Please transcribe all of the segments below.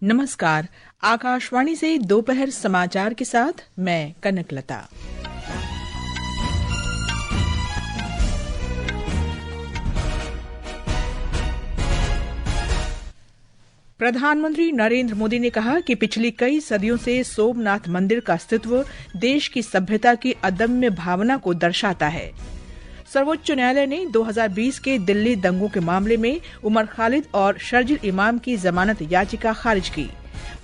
नमस्कार। आकाशवाणी से दोपहर समाचार के साथ मैं कनकलता। प्रधानमंत्री नरेंद्र मोदी ने कहा कि पिछली कई सदियों से सोमनाथ मंदिर का अस्तित्व देश की सभ्यता की अदम्य भावना को दर्शाता है। सर्वोच्च न्यायालय ने 2020 के दिल्ली दंगों के मामले में उमर खालिद और शर्जिल इमाम की जमानत याचिका खारिज की।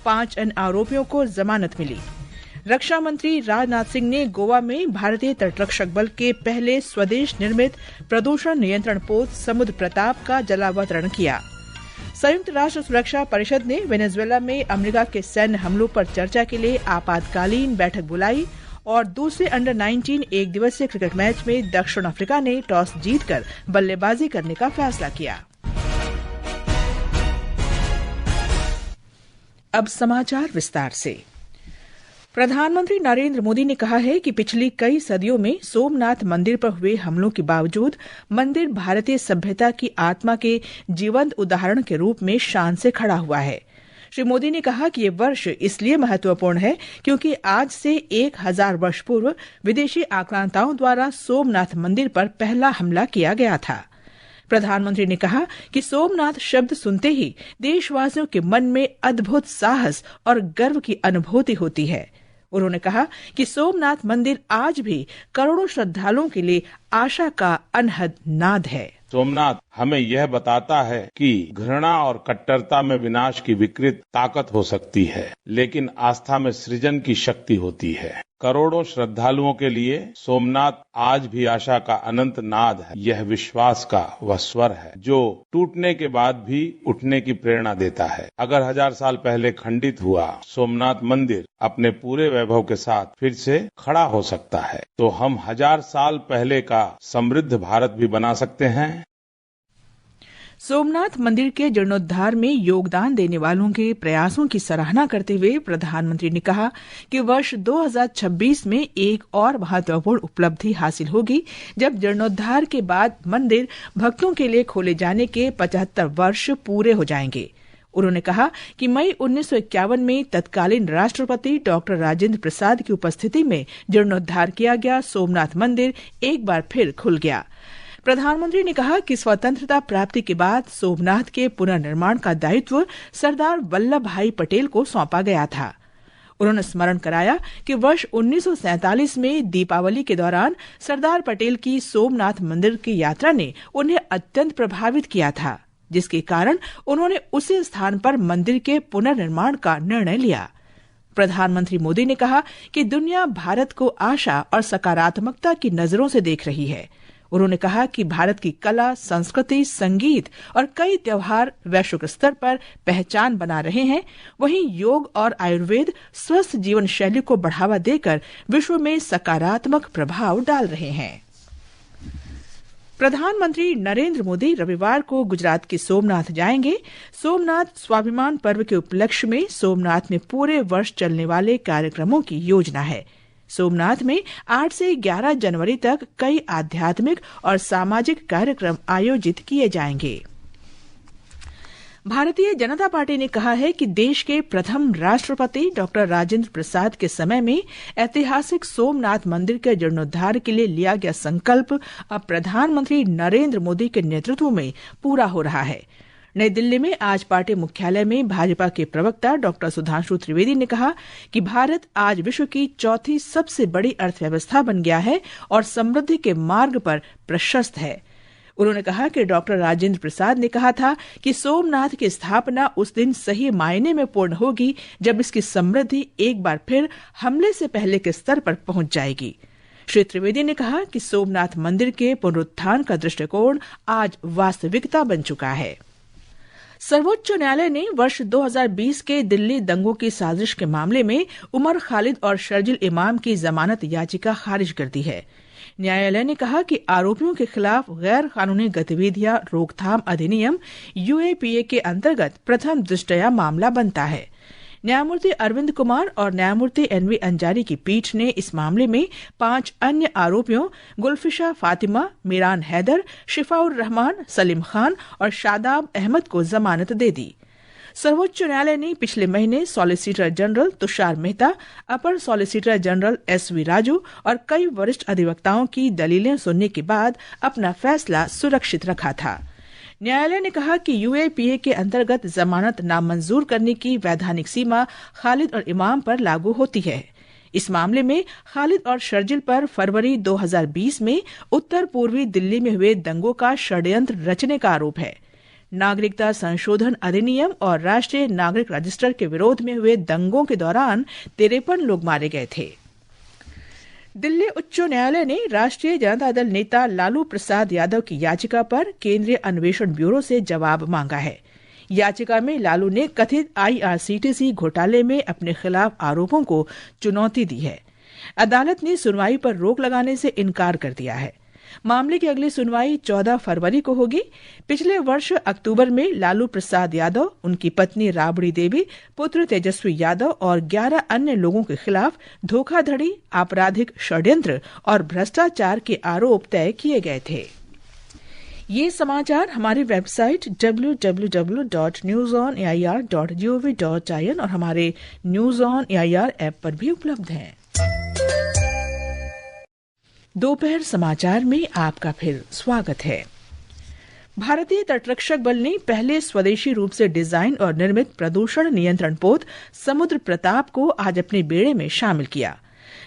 5 अन्य आरोपियों को जमानत मिली। रक्षा मंत्री राजनाथ सिंह ने गोवा में भारतीय तटरक्षक बल के पहले स्वदेश निर्मित प्रदूषण नियंत्रण पोत समुद्र प्रताप का जलावतरण किया। संयुक्त राष्ट्र सुरक्षा परिषद ने वेनेजुएला में अमेरिका के सैन्य हमलों पर चर्चा के लिए आपातकालीन बैठक बुलाई और दूसरे अंडर 19 एक दिवसीय क्रिकेट मैच में दक्षिण अफ्रीका ने टॉस जीतकर बल्लेबाजी करने का फैसला किया। अब समाचार विस्तार से। प्रधानमंत्री नरेंद्र मोदी ने कहा है कि पिछली कई सदियों में सोमनाथ मंदिर पर हुए हमलों के बावजूद मंदिर भारतीय सभ्यता की आत्मा के जीवंत उदाहरण के रूप में शान से खड़ा हुआ है। श्री मोदी ने कहा कि ये वर्ष इसलिए महत्वपूर्ण है क्योंकि आज से 1000 वर्ष पूर्व विदेशी आक्रांताओं द्वारा सोमनाथ मंदिर पर पहला हमला किया गया था। प्रधानमंत्री ने कहा कि सोमनाथ शब्द सुनते ही देशवासियों के मन में अद्भुत साहस और गर्व की अनुभूति होती है। उन्होंने कहा कि सोमनाथ मंदिर आज भी करोड़ों श्रद्धालुओं के लिए आशा का अनहद नाद है। सोमनाथ हमें यह बताता है कि घृणा और कट्टरता में विनाश की विकृत ताकत हो सकती है, लेकिन आस्था में सृजन की शक्ति होती है। करोड़ों श्रद्धालुओं के लिए सोमनाथ आज भी आशा का अनंत नाद है। यह विश्वास का वह स्वर है जो टूटने के बाद भी उठने की प्रेरणा देता है। अगर 1000 साल पहले खंडित हुआ सोमनाथ मंदिर अपने पूरे वैभव के साथ फिर से खड़ा हो सकता है, तो हम 1000 साल पहले का समृद्ध भारत भी बना सकते हैं। सोमनाथ मंदिर के जीर्णोद्धार में योगदान देने वालों के प्रयासों की सराहना करते हुए प्रधानमंत्री ने कहा कि वर्ष 2026 में एक और महत्वपूर्ण उपलब्धि हासिल होगी जब जीर्णोद्धार के बाद मंदिर भक्तों के लिए खोले जाने के 75 वर्ष पूरे हो जाएंगे। उन्होंने कहा कि मई 1951 में तत्कालीन राष्ट्रपति डॉक्टर राजेंद्र प्रसाद की उपस्थिति में जीर्णोद्धार किया गया सोमनाथ मंदिर एक बार फिर खुल गया। प्रधानमंत्री ने कहा कि स्वतंत्रता प्राप्ति के बाद सोमनाथ के पुनर्निर्माण का दायित्व सरदार वल्लभ भाई पटेल को सौंपा गया था। उन्होंने स्मरण कराया कि वर्ष 1947 में दीपावली के दौरान सरदार पटेल की सोमनाथ मंदिर की यात्रा ने उन्हें अत्यंत प्रभावित किया था, जिसके कारण उन्होंने उसी स्थान पर मंदिर के पुनर्निर्माण का निर्णय लिया। प्रधानमंत्री मोदी ने कहा कि दुनिया भारत को आशा और सकारात्मकता की नजरों से देख रही है। उन्होंने कहा कि भारत की कला, संस्कृति, संगीत और कई त्योहार वैश्विक स्तर पर पहचान बना रहे हैं। वहीं योग और आयुर्वेद स्वस्थ जीवन शैली को बढ़ावा देकर विश्व में सकारात्मक प्रभाव डाल रहे हैं। प्रधानमंत्री नरेंद्र मोदी रविवार को गुजरात के सोमनाथ जाएंगे। सोमनाथ स्वाभिमान पर्व के उपलक्ष्य में सोमनाथ में पूरे वर्ष चलने वाले कार्यक्रमों की योजना है। सोमनाथ में 8 से 11 जनवरी तक कई आध्यात्मिक और सामाजिक कार्यक्रम आयोजित किए जाएंगे। भारतीय जनता पार्टी ने कहा है कि देश के प्रथम राष्ट्रपति डॉक्टर राजेंद्र प्रसाद के समय में ऐतिहासिक सोमनाथ मंदिर के जीर्णोद्धार के लिए लिया गया संकल्प अब प्रधानमंत्री नरेंद्र मोदी के नेतृत्व में पूरा हो रहा है। नई दिल्ली में आज पार्टी मुख्यालय में भाजपा के प्रवक्ता डॉक्टर सुधांशु त्रिवेदी ने कहा कि भारत आज विश्व की चौथी सबसे बड़ी अर्थव्यवस्था बन गया है और समृद्धि के मार्ग पर प्रशस्त है। उन्होंने कहा कि डॉक्टर राजेंद्र प्रसाद ने कहा था कि सोमनाथ की स्थापना उस दिन सही मायने में पूर्ण होगी जब इसकी समृद्धि एक बार फिर हमले से पहले के स्तर पर पहुंच जाएगी। श्री त्रिवेदी ने कहा कि सोमनाथ मंदिर के पुनरुत्थान का दृष्टिकोण आज वास्तविकता बन चुका है। सर्वोच्च न्यायालय ने वर्ष 2020 के दिल्ली दंगों की साजिश के मामले में उमर खालिद और शर्जिल इमाम की जमानत याचिका खारिज कर दी है। न्यायालय ने कहा कि आरोपियों के खिलाफ गैर कानूनी गतिविधियां रोकथाम अधिनियम UAPA के अंतर्गत प्रथम दृष्टया मामला बनता है। न्यायमूर्ति अरविंद कुमार और न्यायमूर्ति NV अंजारी की पीठ ने इस मामले में 5 अन्य आरोपियों गुलफिशा फातिमा, मीरान हैदर, शिफाउर रहमान, सलीम खान और शादाब अहमद को जमानत दे दी। सर्वोच्च न्यायालय ने पिछले महीने सॉलिसिटर जनरल तुषार मेहता, अपर सॉलिसिटर जनरल एसवी राजू और कई वरिष्ठ अधिवक्ताओं की दलीलें सुनने के बाद अपना फैसला सुरक्षित रखा था। न्यायालय ने कहा कि यूएपीए के अंतर्गत जमानत नामंजूर करने की वैधानिक सीमा खालिद और इमाम पर लागू होती है। इस मामले में खालिद और शर्जिल पर फरवरी 2020 में उत्तर पूर्वी दिल्ली में हुए दंगों का षड्यंत्र रचने का आरोप है। नागरिकता संशोधन अधिनियम और राष्ट्रीय नागरिक रजिस्टर के विरोध में हुए दंगों के दौरान 53 लोग मारे गए थे। दिल्ली उच्च न्यायालय ने राष्ट्रीय जनता दल नेता लालू प्रसाद यादव की याचिका पर केंद्रीय अन्वेषण ब्यूरो से जवाब मांगा है। याचिका में लालू ने कथित आईआरसीटीसी घोटाले में अपने खिलाफ आरोपों को चुनौती दी है। अदालत ने सुनवाई पर रोक लगाने से इनकार कर दिया है। मामले की अगली सुनवाई 14 फरवरी को होगी। पिछले वर्ष अक्टूबर में लालू प्रसाद यादव, उनकी पत्नी राबड़ी देवी, पुत्र तेजस्वी यादव और 11 अन्य लोगों के खिलाफ धोखाधड़ी, आपराधिक षड्यंत्र और भ्रष्टाचार के आरोप तय किए गए थे। ये समाचार हमारी वेबसाइट www.newsonair.gov.in और हमारे न्यूज ऑन एआईआर ऐप पर भी उपलब्ध हैं। दोपहर समाचार में आपका फिर स्वागत है। भारतीय तटरक्षक बल ने पहले स्वदेशी रूप से डिजाइन और निर्मित प्रदूषण नियंत्रण पोत समुद्र प्रताप को आज अपने बेड़े में शामिल किया।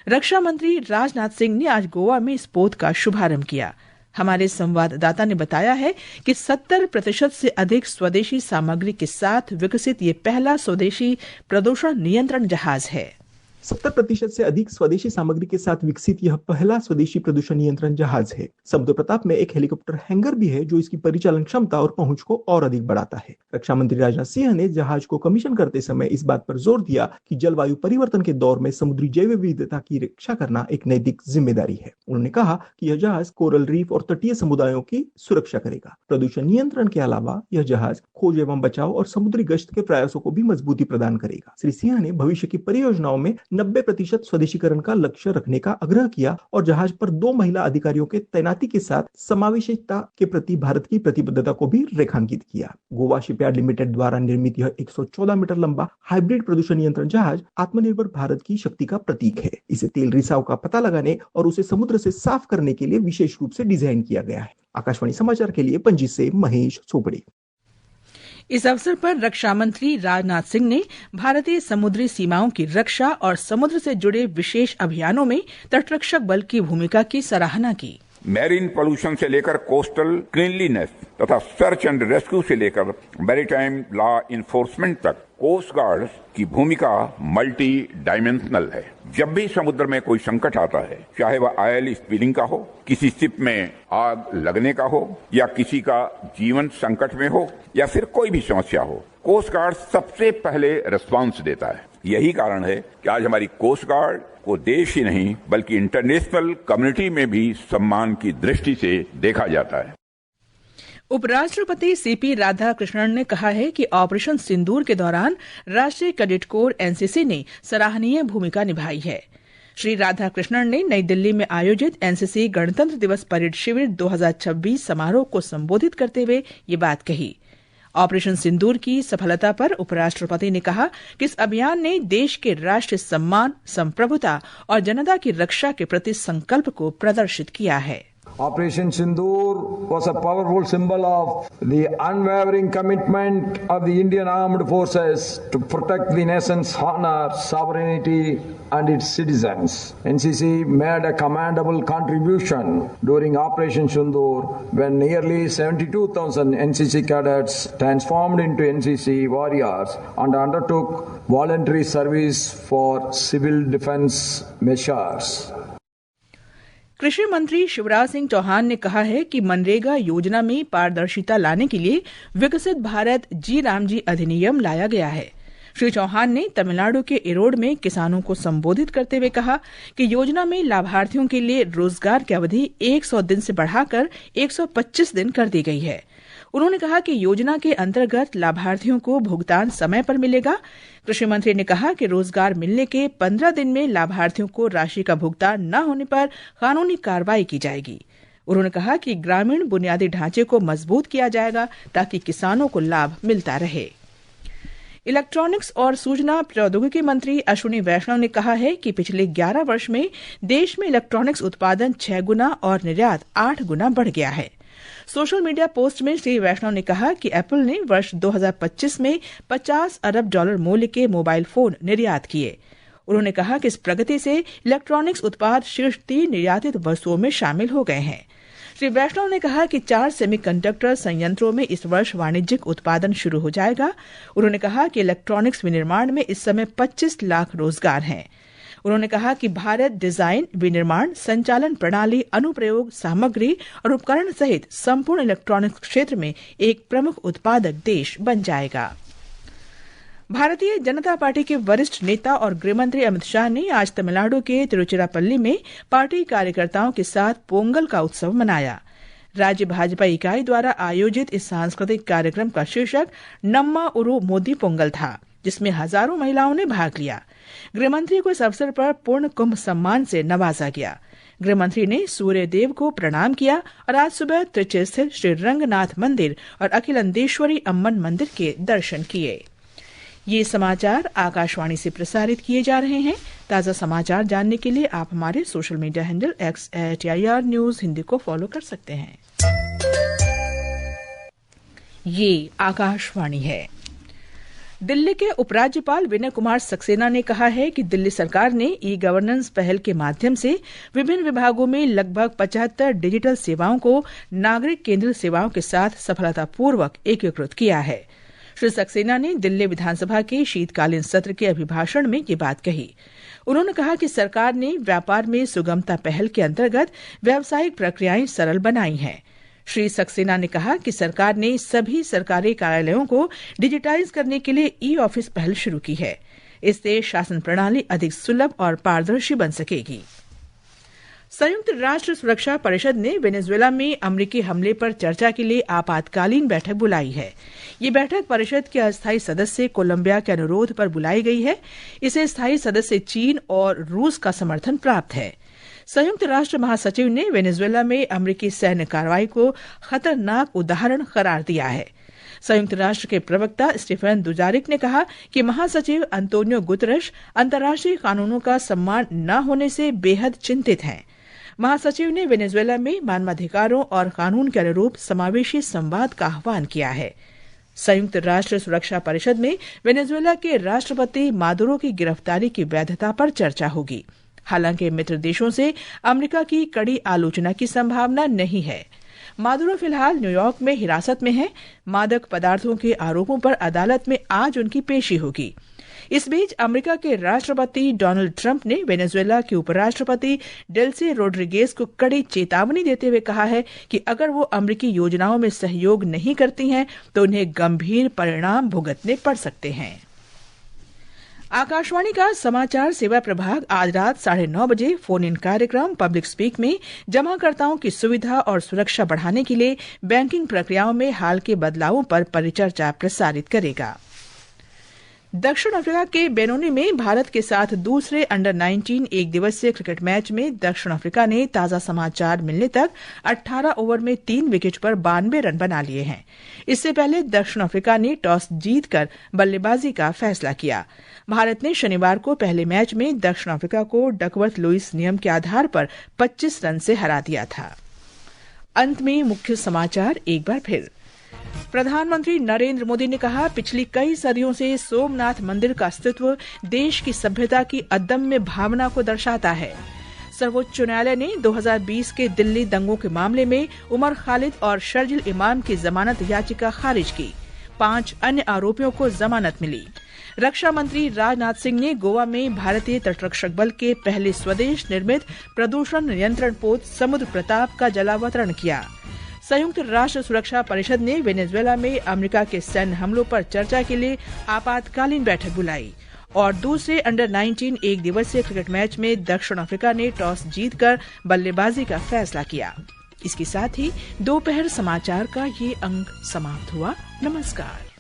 रक्षा मंत्री राजनाथ सिंह ने आज गोवा में इस पोत का शुभारंभ किया। हमारे संवाददाता ने बताया है कि 70% से अधिक स्वदेशी सामग्री के साथ विकसित ये पहला स्वदेशी प्रदूषण नियंत्रण जहाज है। 70% से अधिक स्वदेशी सामग्री के साथ विकसित यह पहला स्वदेशी प्रदूषण नियंत्रण जहाज है। समुद्र प्रताप में एक हेलीकॉप्टर हैंगर भी है जो इसकी परिचालन क्षमता और पहुंच को और अधिक बढ़ाता है। रक्षा मंत्री राजनाथ सिंह ने जहाज को कमीशन करते समय इस बात पर जोर दिया कि जलवायु परिवर्तन के दौर में समुद्री जैव विविधता की रक्षा करना एक नैतिक जिम्मेदारी है। उन्होंने कहा कि यह जहाज कोरल रीफ और तटीय समुदायों की सुरक्षा करेगा। प्रदूषण नियंत्रण के अलावा यह जहाज खोज एवं बचाव और समुद्री गश्त के प्रयासों को भी मजबूती प्रदान करेगा। श्री सिंह ने भविष्य की परियोजनाओं में 90% स्वदेशीकरण का लक्ष्य रखने का आग्रह किया और जहाज पर 2 महिला अधिकारियों के तैनाती के साथ समावेशिता के प्रति भारत की प्रतिबद्धता को भी रेखांकित किया। गोवा शिपयार्ड लिमिटेड द्वारा निर्मित यह 114 मीटर लंबा हाइब्रिड प्रदूषण नियंत्रण जहाज आत्मनिर्भर भारत की शक्ति का प्रतीक है। इसे तेल रिसाव का पता लगाने और उसे समुद्र से साफ करने के लिए विशेष रूप से डिजाइन किया गया है। आकाशवाणी समाचार के लिए पणजी से महेश चोपड़े। इस अवसर पर रक्षा मंत्री राजनाथ सिंह ने भारतीय समुद्री सीमाओं की रक्षा और समुद्र से जुड़े विशेष अभियानों में तटरक्षक बल की भूमिका की सराहना की। मैरीन पोल्यूशन से लेकर कोस्टल क्लीनलीनेस तथा सर्च एंड रेस्क्यू से लेकर मैरीटाइम लॉ इन्फोर्समेंट तक कोस्ट गार्ड की भूमिका मल्टी डायमेंशनल है। जब भी समुद्र में कोई संकट आता है, चाहे वह ऑयल स्पिलिंग का हो, किसी शिप में आग लगने का हो या किसी का जीवन संकट में हो या फिर कोई भी समस्या हो, कोस्ट गार्ड सबसे पहले रिस्पांस देता है। यही कारण है कि आज हमारी कोस्ट गार्ड को देश ही नहीं बल्कि इंटरनेशनल कम्युनिटी में भी सम्मान की दृष्टि से देखा जाता है। उपराष्ट्रपति सीपी राधाकृष्णन ने कहा है कि ऑपरेशन सिंदूर के दौरान राष्ट्रीय कैडेट कोर एनसीसी ने सराहनीय भूमिका निभाई है। श्री राधाकृष्णन ने नई दिल्ली में आयोजित एनसीसी गणतंत्र दिवस परेड शिविर 2026 समारोह को संबोधित करते हुए ये बात कही। ऑपरेशन सिंदूर की सफलता पर उपराष्ट्रपति ने कहा कि इस अभियान ने देश के राष्ट्रीय सम्मान, संप्रभुता और जनता की रक्षा के प्रति संकल्प को प्रदर्शित किया है। Operation Sindoor was a powerful symbol of the unwavering commitment of the Indian Armed Forces to protect the nation's honor, sovereignty and its citizens. NCC made a commendable contribution during Operation Sindoor when nearly 72,000 NCC cadets transformed into NCC warriors and undertook voluntary service for civil defense measures. कृषि मंत्री शिवराज सिंह चौहान ने कहा है कि मनरेगा योजना में पारदर्शिता लाने के लिए विकसित भारत जी रामजी अधिनियम लाया गया है। श्री चौहान ने तमिलनाडु के इरोड में किसानों को संबोधित करते हुए कहा कि योजना में लाभार्थियों के लिए रोजगार की अवधि 100 दिन से बढ़ाकर 125 दिन कर दी गई है। उन्होंने कहा कि योजना के अंतर्गत लाभार्थियों को भुगतान समय पर मिलेगा। कृषि मंत्री ने कहा कि रोजगार मिलने के 15 दिन में लाभार्थियों को राशि का भुगतान न होने पर कानूनी कार्रवाई की जाएगी। उन्होंने कहा कि ग्रामीण बुनियादी ढांचे को मजबूत किया जाएगा ताकि किसानों को लाभ मिलता रहे। इलेक्ट्रॉनिक्स और सूचना प्रौद्योगिकी मंत्री अश्विनी वैष्णव ने कहा है कि पिछले 11 वर्ष में देश में इलेक्ट्रॉनिक्स उत्पादन 6 गुना और निर्यात 8 गुना बढ़ गया है। सोशल मीडिया पोस्ट में श्री वैष्णव ने कहा कि एप्पल ने वर्ष 2025 में $50 अरब मूल्य के मोबाइल फोन निर्यात किए। उन्होंने कहा कि इस प्रगति से इलेक्ट्रॉनिक्स उत्पाद शीर्ष 3 निर्यातित वस्तुओं में शामिल हो गए हैं। श्री वैष्णव ने कहा कि 4 सेमीकंडक्टर संयंत्रों में इस वर्ष वाणिज्यिक उत्पादन शुरू हो जाएगा। उन्होंने कहा कि इलेक्ट्रॉनिक्स विनिर्माण में इस समय 25 लाख रोजगार हैं। उन्होंने कहा कि भारत डिजाइन, विनिर्माण, संचालन प्रणाली, अनुप्रयोग, सामग्री और उपकरण सहित संपूर्ण इलेक्ट्रॉनिक्स क्षेत्र में एक प्रमुख उत्पादक देश बन जाएगा। भारतीय जनता पार्टी के वरिष्ठ नेता और गृहमंत्री अमित शाह ने आज तमिलनाडु के तिरुचिरापल्ली में पार्टी कार्यकर्ताओं के साथ पोंगल का उत्सव मनाया। राज्य भाजपा इकाई द्वारा आयोजित इस सांस्कृतिक कार्यक्रम का शीर्षक नम्मा उरु मोदी पोंगल था, जिसमें हजारों महिलाओं ने भाग लिया। गृहमंत्री को इस अवसर पर पूर्ण कुंभ सम्मान से नवाजा गया। गृहमंत्री ने सूर्य देव को प्रणाम किया और आज सुबह त्रिची स्थित श्री रंगनाथ मंदिर और अखिलंदेश्वरी अम्मन मंदिर के दर्शन किए। ये समाचार आकाशवाणी से प्रसारित किए जा रहे हैं। ताजा समाचार जानने के लिए आप हमारे social media handle @AIR News Hindi को फॉलो कर सकते हैं। ये आकाशवाणी है। दिल्ली के उपराज्यपाल विनय कुमार सक्सेना ने कहा है कि दिल्ली सरकार ने ई गवर्नेंस पहल के माध्यम से विभिन्न विभागों में लगभग 75 डिजिटल सेवाओं को नागरिक केंद्रित सेवाओं के साथ सफलतापूर्वक एकीकृत किया है। श्री सक्सेना ने दिल्ली विधानसभा के शीतकालीन सत्र के अभिभाषण में ये बात कही। उन्होंने कहा कि सरकार ने व्यापार में सुगमता पहल के अंतर्गत व्यावसायिक प्रक्रियाएं सरल बनाई हैं। श्री सक्सेना ने कहा कि सरकार ने सभी सरकारी कार्यालयों को डिजिटाइज करने के लिए ई ऑफिस पहल शुरू की है। इससे शासन प्रणाली अधिक सुलभ और पारदर्शी बन सकेगी। संयुक्त राष्ट्र सुरक्षा परिषद ने वेनेजुएला में अमेरिकी हमले पर चर्चा के लिए आपातकालीन बैठक बुलाई है। ये बैठक परिषद के अस्थायी सदस्य कोलंबिया के अनुरोध पर बुलाई गई है। इसे स्थायी सदस्य चीन और रूस का समर्थन प्राप्त है। संयुक्त राष्ट्र महासचिव ने वेनेजुएला में अमेरिकी सैन्य कार्रवाई को खतरनाक उदाहरण करार दिया है। संयुक्त राष्ट्र के प्रवक्ता स्टीफन दुजारिक ने कहा कि महासचिव अंतोनियो गुतरश अंतर्राष्ट्रीय कानूनों का सम्मान न होने से बेहद चिंतित हैं। महासचिव ने वेनेजुएला में मानवाधिकारों और कानून के अनुरूप समावेशी संवाद का आह्वान किया है। संयुक्त राष्ट्र सुरक्षा परिषद में वेनेजुएला के राष्ट्रपति मादुरो की गिरफ्तारी की वैधता पर चर्चा होगी। हालांकि मित्र देशों से अमेरिका की कड़ी आलोचना की संभावना नहीं है। मादुरो फिलहाल न्यूयॉर्क में हिरासत में है। मादक पदार्थों के आरोपों पर अदालत में आज उनकी पेशी होगी। इस बीच अमेरिका के राष्ट्रपति डोनाल्ड ट्रंप ने वेनेजुएला के उपराष्ट्रपति डेल्सी रोड्रिगेज को कड़ी चेतावनी देते हुए कहा है कि अगर वो अमेरिकी योजनाओं में सहयोग नहीं करती हैं तो उन्हें गंभीर परिणाम भुगतने पड़ सकते हैं। आकाशवाणी का समाचार सेवा प्रभाग आज रात 9:30 बजे फोन इन कार्यक्रम पब्लिक स्पीक में जमाकर्ताओं की सुविधा और सुरक्षा बढ़ाने के लिए बैंकिंग प्रक्रियाओं में हाल के बदलावों पर परिचर्चा प्रसारित करेगा। दक्षिण अफ्रीका के बेनोनी में भारत के साथ दूसरे अंडर-19 एक दिवसीय क्रिकेट मैच में दक्षिण अफ्रीका ने ताजा समाचार मिलने तक 18 ओवर में 3 विकेट पर 92 रन बना लिए हैं। इससे पहले दक्षिण अफ्रीका ने टॉस जीतकर बल्लेबाजी का फैसला किया। भारत ने शनिवार को पहले मैच में दक्षिण अफ्रीका को डकवर्थ लुईस नियम के आधार पर 25 रन से हरा दिया था। अंत में मुख्य समाचार एक बार फिर। प्रधानमंत्री नरेंद्र मोदी ने कहा, पिछली कई सदियों से सोमनाथ मंदिर का अस्तित्व देश की सभ्यता की अदम्य भावना को दर्शाता है। सर्वोच्च न्यायालय ने 2020 के दिल्ली दंगों के मामले में उमर खालिद और शर्जिल इमाम की जमानत याचिका खारिज की। 5 अन्य आरोपियों को जमानत मिली। रक्षा मंत्री राजनाथ सिंह ने गोवा में भारतीय तटरक्षक बल के पहले स्वदेश निर्मित प्रदूषण नियंत्रण पोत समुद्र प्रताप का जलावतरण किया। संयुक्त राष्ट्र सुरक्षा परिषद ने वेनेजुएला में अमेरिका के सैन्य हमलों पर चर्चा के लिए आपातकालीन बैठक बुलाई। और दूसरे अंडर-19 एक दिवसीय क्रिकेट मैच में दक्षिण अफ्रीका ने टॉस जीतकर बल्लेबाजी का फैसला किया। इसके साथ ही दोपहर समाचार का ये अंक समाप्त हुआ। नमस्कार।